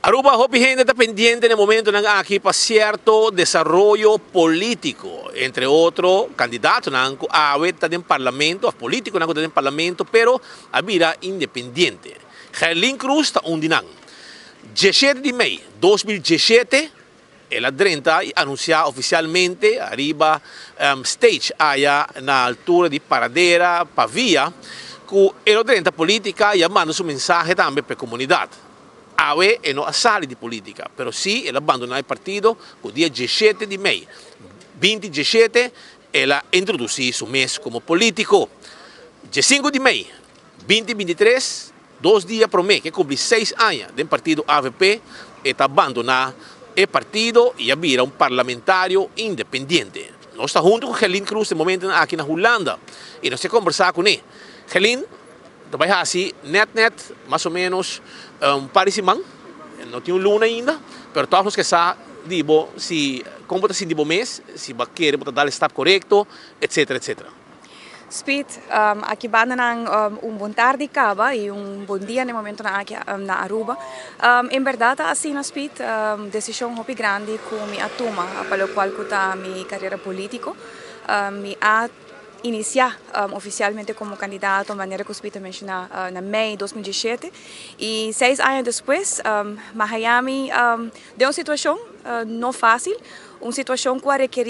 Aruba hopi gente está pendiente en el momento en aquí para cierto desarrollo político, entre otros candidatos a estar en parlamento, a políticos en parlamento, pero a vida independiente. Gerlin Cruz está un dinan. 17 de mayo 2017, el 30 anunciado oficialmente arriba stage allá en la altura de Paradera, Pavia, que el 30 política llamando su mensaje también para la comunidad. AVE no sale di politica, però sì, abbandona il partito il dia 17 di maio. 2017 ela introduce su mês como político. 5 de maio, 2023, 2 dias para mim, que cumpre 6 anos do partido AVP, e abandona il partito e abira un parlamentario independente. Nós estamos junto com Gerlin Cruz no momento aqui na Holanda e nós vamos conversar com ele. Gerlin, trabalha assim, mais ou menos pareciman, não tinha luna ainda, mas todos que sabem, digo, se como está sendo mês, se vai querer dar o estado correto, etc, etc. Speed, aqui banda ng bom tarde caba e bom dia no momento na aqui na Aruba. Em verdade assim na Speed, decisão hopi grande com mi atuma, pelo qual cuta mi carreira político, mi a iniciar oficialmente como candidato, de maneira que o Speed mencionou na Mei 2017 e 6 anos depois, Miami deu uma situação não fácil, uma situação que requer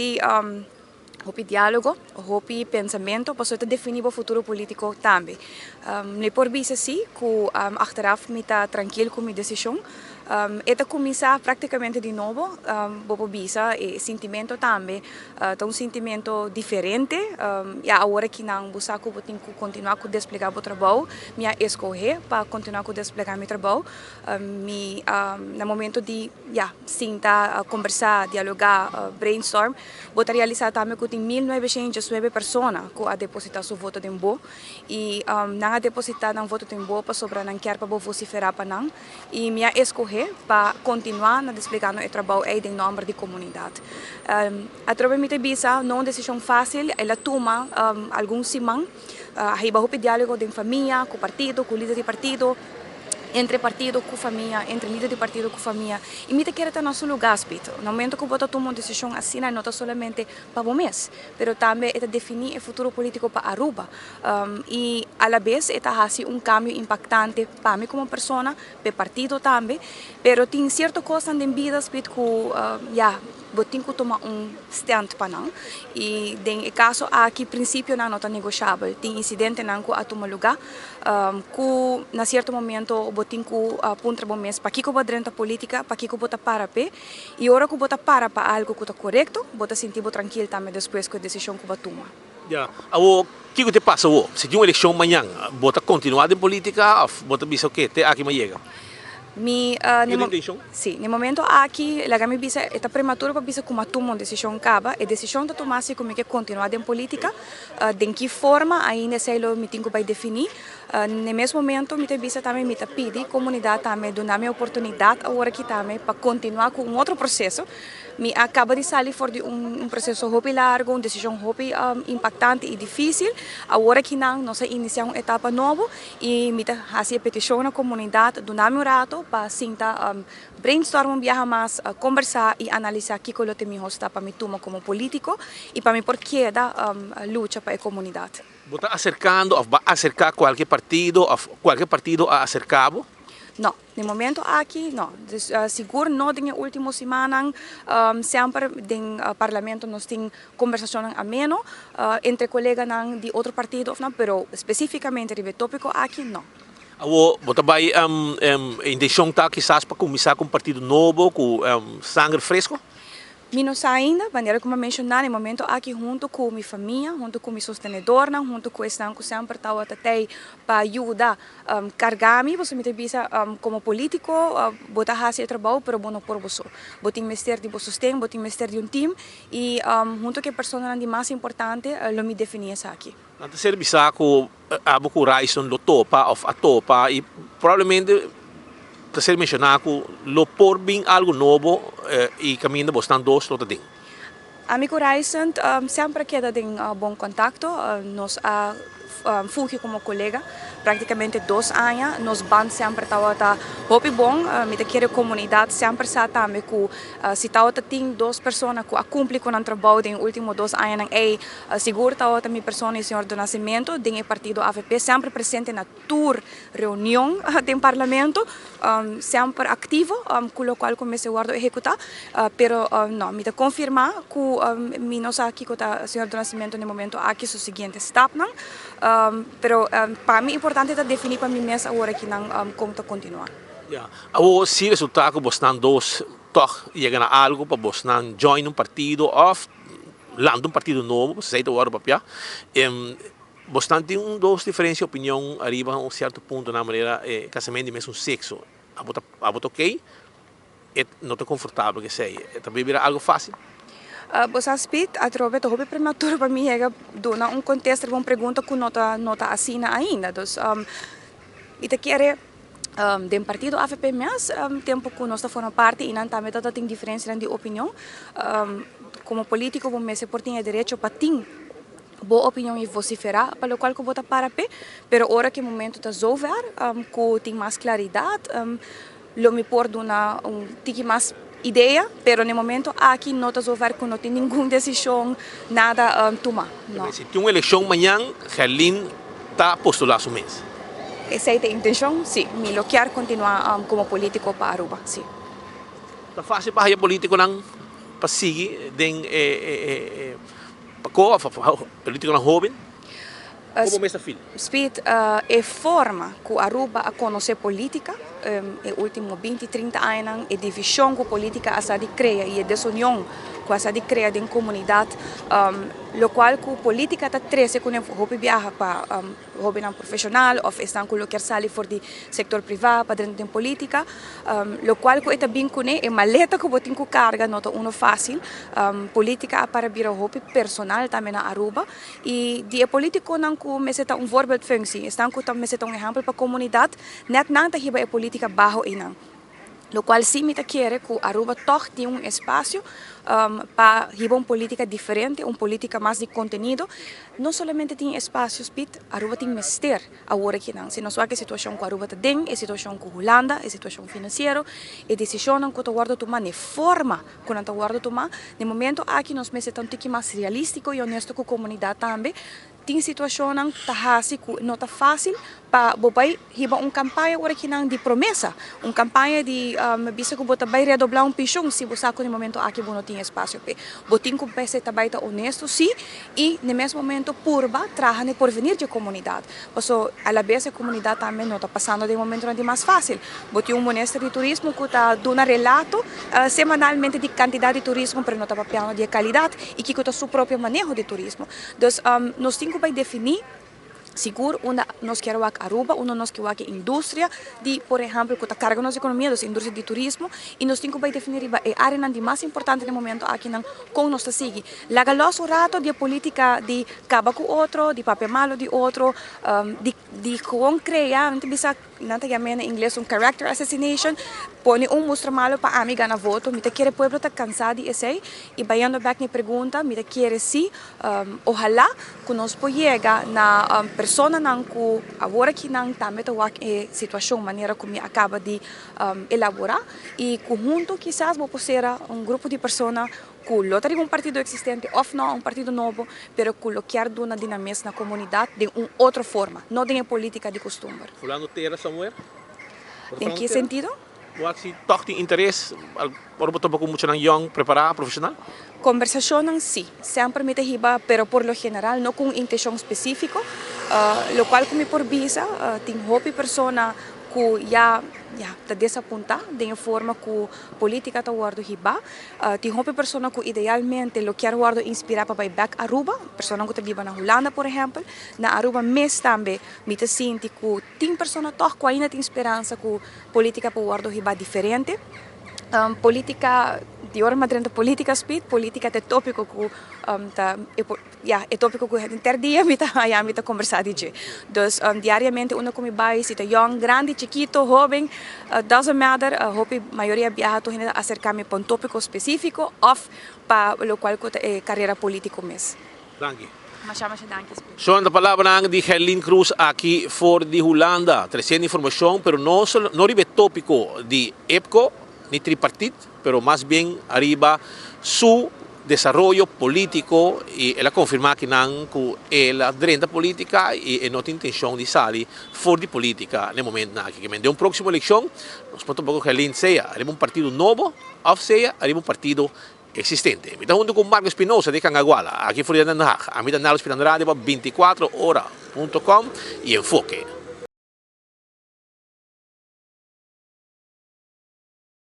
hopi diálogo, hopi pensamento, para definir o futuro político também. Me por visa sim, que achteraf me está tranquilo com minha decisão. Eta começar praticamente de novo, bobo bisa e sentimento também, um sentimento diferente. E agora que não busco botin que continuar com desplegar o trabalho, minha escolher para continuar com desplegar meu trabalho, no momento de sentar, conversar, dialogar, brainstorm, vou realizar também que tem 1.909 pessoas que a depositar seu voto de boa e não a depositar um voto de boa para sobrar não quer para vociferar para não e minha escolher para continuar a desplegar o trabalho em nome da comunidade. A tropa me bisa não é uma decisão fácil, ela toma alguns semanas, aí vai o diálogo com a família, com o partido, com o líder do partido, entre partido com família, entre líder de partido com família. E me quer estar no nosso lugar, Spito. No momento que você toma uma decisão assim, não é somente para o mês, mas também é definir o futuro político para Aruba. E, a la vez, é fazer cambio impactante para mim como pessoa, para o partido também, mas tem certas coisas na vida, Spito, que botin que tomar stand para não e em caso aqui princípio não está negociável tem incidente não que a tomar lugar que na certo momento botin que punta bom mês para que vou dentro da política para que vou para pé e hora que vou para algo que está correto vou sentir tranquilo também depois com a decisão que vou tomar. Já, o que te passa o se tem uma eleição amanhã vou continuar em política ou vou pensar o que até aqui me chega. Sim, no momento aqui, a minha bisa está prematura para bisa como tomar uma decisão caba, e decisão de tomar se como que continuar em política, de que forma ainda sei lo me tenho para definir. No mesmo momento, me bisa também me pede comunidade também dar-me oportunidade agora aqui também para continuar com outro processo. Me acaba de sair fora de processo hopi largo, uma decisão hopi impactante e difícil. Agora que não, nós iniciamos uma etapa nova e me fazer petição na comunidade, dar-me rato para sentar, brainstorm viajar mais, conversar e analisar o que eu tenho para me tomar como político e para me porquê da luta para a comunidade. ¿Vos estás acercando, va a acercar cualquier partido a acercado? Não, no momento aqui não. Seguro não na última semana, sempre no parlamento nós temos conversações ameno entre colegas de outro partido, não, mas especificamente o tópico aqui não. Você vai intenção tá quizás para começar com um partido novo, com sangue fresco? Menos ainda, maneira como mencionar, no momento aqui junto com minha família, junto com minha sostenedora, junto com esse que sempre está até para ajudar carregar-me, você me bisa como político, botar fazer trabalho para bom por você. Botar investir de sustento, botar investir de time e junto com a pessoa mais importante, eu me definir aqui. Antes de bisa que a Bucuraison lo topa ou a topa e provavelmente você mencionar que lo por bem algo novo e caminho bastante dois outro ding. Amigo Horizon sempre queda em bom contato, nós fugi como colega praticamente 2 anos, nos ban sempre tawata hopi bom, me te quero comunidade sempre sa também que se tawata tem 2 pessoas que cumpre com o trabalho em último 2 anos, seguro tawata mi persona e senhor do nascimento, tem o partido AVP sempre presente na tour reunião do parlamento, sempre ativo, com o qual comecei a executar, pero não, me te confirmar que mi não sa aqui com o senhor do nascimento no momento aqui o seguinte step não, pero para mim é importante definir para mim mesmo agora que não como continuar. Ja, o se resultado que Bosnan dos toch llegan a algo para Bosnan join partido of land partido novo, você sabe agora papia. Bosnan tem dos diferentes opinião arriba a certo ponto na maneira casamento de mesmo sexo. A bota ok, não está confortável que sei. Também vira algo fácil. Você aspit a trobe to hobi prematuro para mim é dona contexto uma pergunta que nota assina ainda. Então, ita quer do partido AVP mas tempo que nós formamos parte e não também tem diferença de opinião. Como político, vamos se portem direito para ter boa opinião e vociferar, para o qual que vota para pé, pero ora que o momento está resolver, que tem mais claridade, lo me por uma tique mais ideia, pero no momento aqui não está resolver que não tem nenhuma decisão, nada tomar. Se tem uma eleição amanhã, Gerlin está postulando seu mês. Essa é a intenção, sim. Eu quero continuar como político para Aruba, sim. Está fácil para a político não para seguir para político não jovem. Como começa filho? Speed é forma que Aruba a conhecer política, é último 20, 30 anos, é divisão que a política a de cria e é desunião que a de cria em comunidade, lo qual que a política está treze quando hobby viaja para hobby não profissional ou estão com o que sair for do setor privado para dentro da política, lo qual que está bem com é maleta que botem com carga não é fácil, política para vir hobby personal também na Aruba e de político não que me seta voorbeeldfunctie, estão que também seta exemplo para a comunidade, net não tá riba política bajo e não. Lo qual sim me quer que Aruba toch tem espaço para uma política diferente, uma política mais de conteúdo. Não somente tem espaço, Aruba tem mestre agora que não. Se não só a situação que Aruba tem, a situação com Holanda, a situação financeira, a decisão que o guarda tomar, a forma que o guarda tomar, no momento aqui nós me sentamos um pouco mais realístico e honesto com a comunidade também. Tem situação que não está fácil para bobai hiba campanha agora que não de promessa, campanha de bisa que bota vai redoblar pensão se você no momento aqui não tem espaço pe, botin que pese também tá honesto sim e no mesmo momento purba trabalha por venir de comunidade, passo a la vez a comunidade também não está passando de momento não é mais fácil, botin ministro de turismo que está dando relato semanalmente de quantidade de turismo para não está papiando de qualidade e que está seu próprio manejo de turismo, então nós temos que definir seguro nós queremos a Aruba, nós queremos a indústria de, por exemplo, que está carga nossa economia, da indústria de turismo, e nós temos que definir a área de mais importante no momento aqui com nós seguir. Lagaloso o rato de política de caba com outro, de papel malo de outro, de como criar, não bisa nanta em inglês character assassination, põe mostra malo para amiga na voto, me quer o povo está cansado de esse e baiando back na pergunta, me quer sim, ojalá que nós podemos chegar na persona que agora que não também a situação maneira como acaba de elaborar e conjunto quizás vou ser grupo de pessoas que lotaria partido existente ou não partido novo, pero que lo quer dar uma dinamismo na comunidade de outra forma, não de política de costume. Fulano terra somewhere? Em que sentido? Wat toch tem interesse, por botar muito na young preparar profissional? Conversação sim, sempre me derriba, pero por lo general não com intenção específica, lo qual como por visa tem hobby persona que já está desapontada de forma que política está guardo riba, tem hobby persona que idealmente lo quer guardo inspirar para back Aruba, persona que está na Holanda por exemplo, na Aruba mes também me te sinto que tem persona toch que ainda tem esperança que política para guardo riba diferente. Política de hora madrenta política speed política é tópico que é tópico que interdia me tá conversar de então diariamente como vai se tá young grande chiquito jovem doesn't matter hope maioria viaja to acercar-me para tópico específico ou para o qual carreira político mes. Danke. Masya danke, Speed. Son la palabra de Herlin Cruz aquí for de Holanda. Trazendo información, pero no arriba tópico de EPCO ni tripartit, pero más bien arriba su desarrollo político y ella confirma que la drenta política y no tiene intención de salir fuera de política en el momento que de una próxima elección, nos puede un poco Herlin sea, haremos un partido nuevo, o sea, haremos un partido existente. Estamos junto con Marco Espinosa de Cangaguala, aquí fuera de Den Haag. A mí de Nalo Spirandrade, 24horas.com y Enfoque.